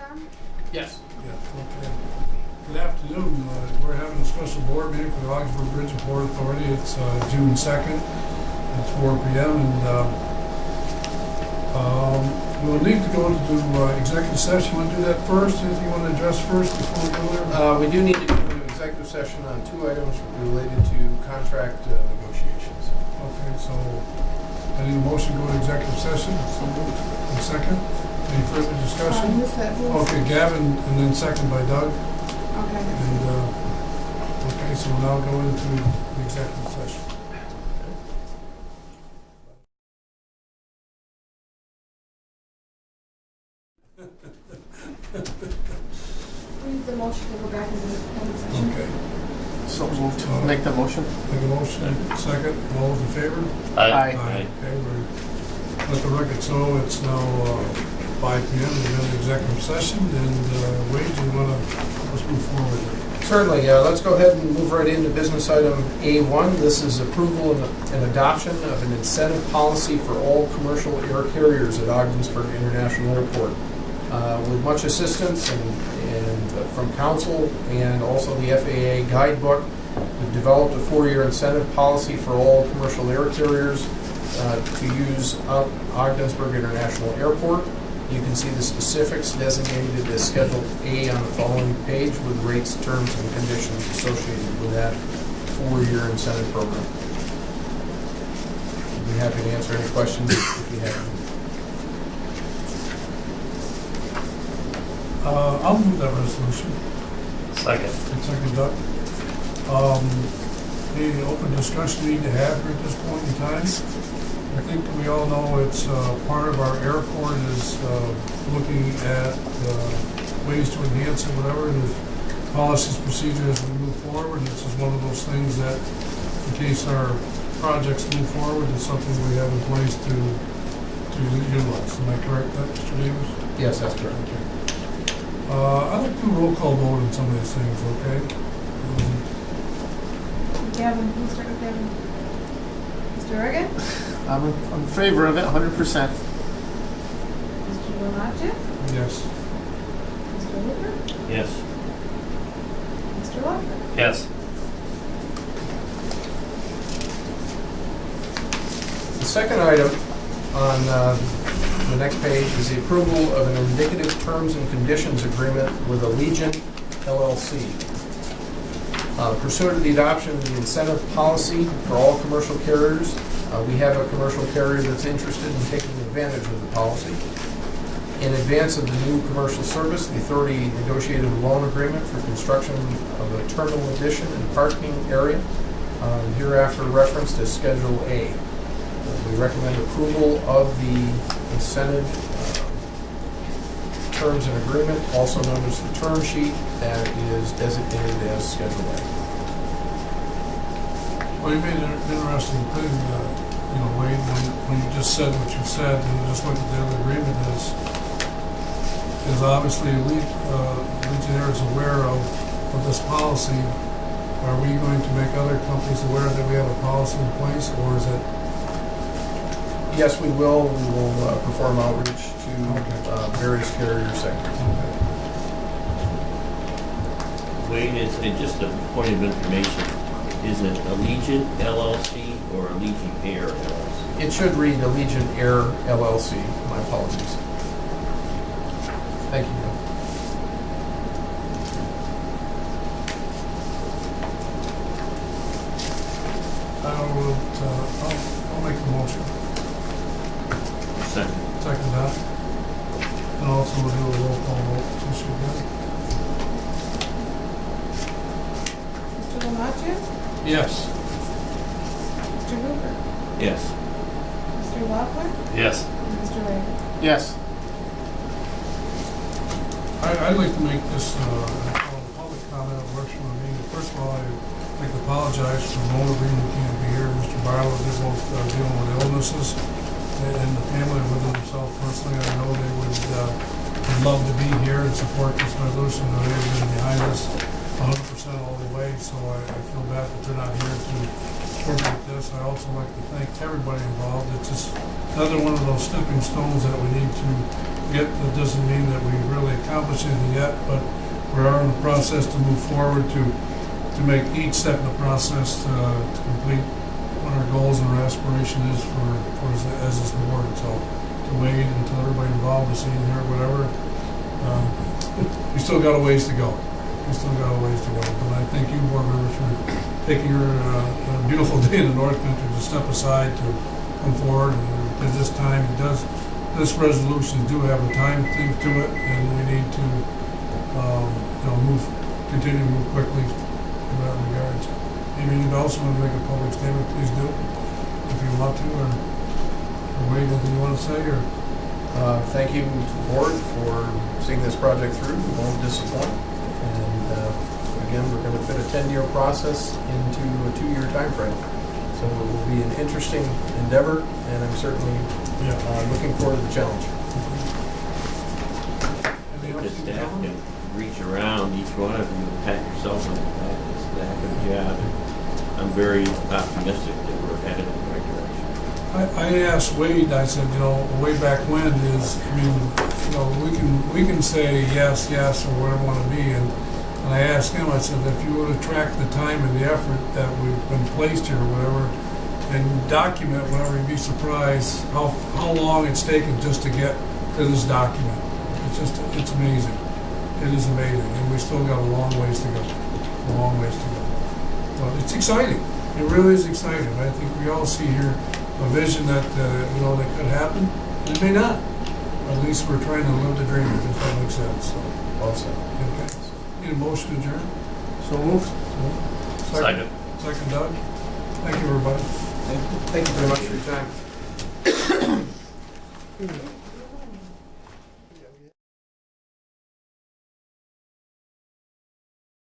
Tom? Yes. Yeah, okay. Good afternoon. We're having a special board meeting for the Augsburg Bridge and Port Authority. It's June 2nd. It's 4 p.m. and we'll need to go into executive session. You want to do that first? Anything you want to address first before we go there? We do need to go into executive session on 2 items related to contract negotiations. Okay, so I need a motion to go to executive session. So moved. And second? Any further discussion? Who's that? Okay, Gavin, and then second by Doug. Okay. And, okay, so we'll now go into the executive session. We need the motion to go back into the open session. Okay. So moved. Make the motion. Make a motion, second, all those in favor? Aye. Okay, let the record show it's now 5 p.m. We're in executive session, and Wade, do you want to, let's move forward. Certainly. Let's go ahead and move right into business item A1. This is approval and adoption of an incentive policy for all commercial air carriers at Ogdensburg International Airport. With much assistance and from council and also the FAA guidebook, we've developed a 4-year incentive policy for all commercial air carriers to use Ogdensburg International Airport. You can see the specifics designated as Schedule A on the following page with rates, terms, and conditions associated with that 4-year incentive program. I'd be happy to answer any questions if you have them. I'll move that resolution. Second. And second, Doug. Any open discussion we need to have here at this point in time? I think we all know it's part of our airport is looking at ways to enhance it, whatever, and there's policies, procedures as we move forward. This is one of those things that, in case our projects move forward, it's something we have in place to utilize. Am I correct, Mr. Davis? Yes, that's correct. Okay. I'd like to do a roll call vote on some of these things, okay? Gavin, we'll start with Gavin. Mr. Reagan? I'm in favor of it 100%. Mr. Willacek? Yes. Mr. Hooper? Yes. Mr. Lockwood? Yes. The second item on the next page is the approval of an indicative terms and conditions agreement with Allegiant LLC. Pursuant to the adoption of the incentive policy for all commercial carriers, we have a commercial carrier that's interested in taking advantage of the policy. In advance of the new commercial service, the authority negotiated a loan agreement for construction of a terminal addition and parking area, hereafter referenced as Schedule A. We recommend approval of the incentive terms and agreement, also known as the term sheet, that is designated as Schedule A. Well, you made an interesting thing, Wade, when you just said what you said, and just looked at the other agreement is obviously Legionnaire is aware of this policy. Are we going to make other companies aware that we have a policy in place, or is it? Yes, we will. We will perform outreach to various carrier sectors. Okay. Wade, is it just a point of information? Is it Allegiant LLC or Allegiant Air LLC? It should read Allegiant Air LLC. My apologies. Thank you. I'll make the motion. Second. Second that. And also we'll do a roll call vote. Since you're good. Mr. Willacek? Yes. Mr. Hooper? Yes. Mr. Lockwood? Yes. And Mr. Reagan? Yes. I'd like to make this public comment that works for me. First of all, I'd like to apologize for Mona Green who can't be here. Mr. Barlow, they're both dealing with illnesses, and the family with themselves personally. I know they would love to be here and support this resolution. I know they've been behind us 100% all the way, so I feel bad that they're not here to incorporate this. I also like to thank everybody involved. It's just another one of those stepping stones that we need to get. That doesn't mean that we've really accomplished anything yet, but we are in the process to move forward to make each step in the process to complete what our goals and our aspiration is for as this board. So to wait until everybody involved is seen here, whatever. We still got a ways to go. We still got a ways to go. But I thank you, board members, for taking your beautiful day in the North Country to step aside to come forward. And at this time, this resolution do have a time thing to it, and we need to continue to move quickly in that regard. Maybe you'd also want to make a public statement, please do, if you want to, or Wade, anything you want to say, or? Thank you to the board for seeing this project through. We won't disappoint. And again, we're going to fit a 10-year process into a 2-year time frame. So it will be an interesting endeavor, and I'm certainly looking forward to the challenge. Anything The else you staff can can reach around each one of you and pat yourself on the back. It's a heck of a job. And I'm very optimistic that we're headed in the right direction. I asked Wade, I said, way back when we can say yes, or whatever we want to be, and I asked him, I said, if you would have tracked the time and the effort that we've been placed here, or whatever, and document whatever, you'd be surprised how long it's taken just to get to this document. It's amazing. It is amazing, and we still got a long ways to go. A long ways to go. Well, it's exciting. It really is exciting. I think we all see here a vision that that could happen. It may not. At least we're trying to live the dream, if that makes sense. So, Well said. okay. Need a motion to adjourn? So moved. Second. Second, Doug. Thank you, everybody. Thank you very much for your time.